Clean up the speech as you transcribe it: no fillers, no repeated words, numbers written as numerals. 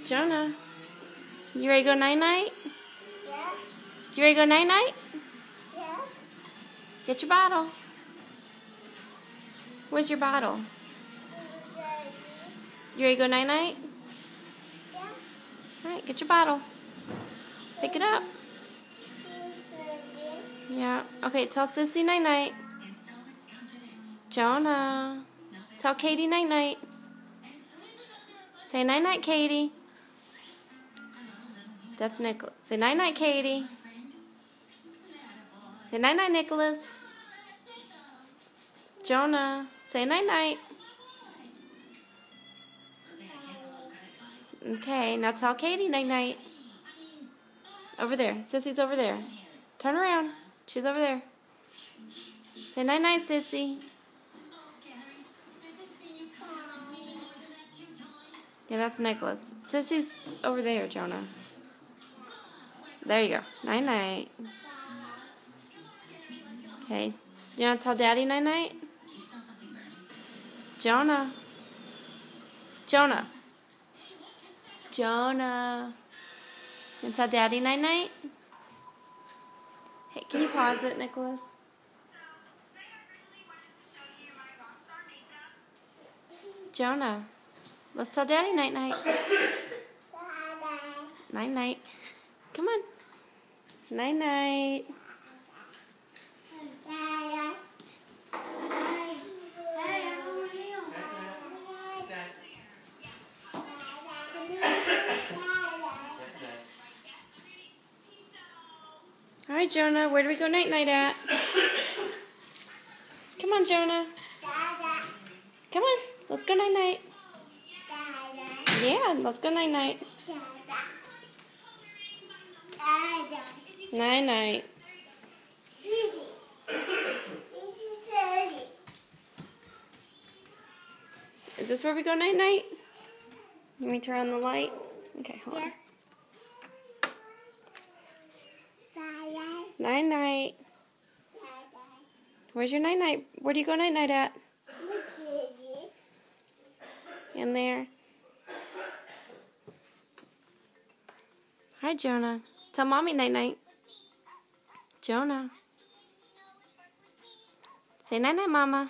Jonah, you ready to go night-night? Yeah. You ready to go night-night? Yeah. Get your bottle. Where's your bottle? You ready to go night-night? Yeah. Alright, get your bottle. Pick it up. Yeah. Okay, tell Sissy night-night. Jonah. Tell Katie night-night. Say night-night, Katie. That's Nicholas. Say night-night, Katie. Say night-night, Nicholas. Jonah. Say night-night. Okay, now tell Katie night-night. Over there. Sissy's over there. Turn around. She's over there. Say night-night, Sissy. Yeah, that's Nicholas. Sissy's over there, Jonah. There you go. Night-night. Okay. You want to tell Daddy night-night? Jonah. Jonah. Jonah. You want to tell Daddy night-night? Hey, can you pause it, Nicholas? Jonah. Let's tell Daddy night-night. Night-night. Come on. Night-night. All right, Jonah, where do we go night-night at? Come on, Jonah. Come on, let's go night-night. Yeah, let's go night-night. Night-night. Is this where we go night-night? Let me turn on the light. Okay, hold on. Night-night. Where's your night-night? Where do you go night-night at? In there. Hi, Jonah. Tell Mommy night-night. Jonah. Say night-night, Mama.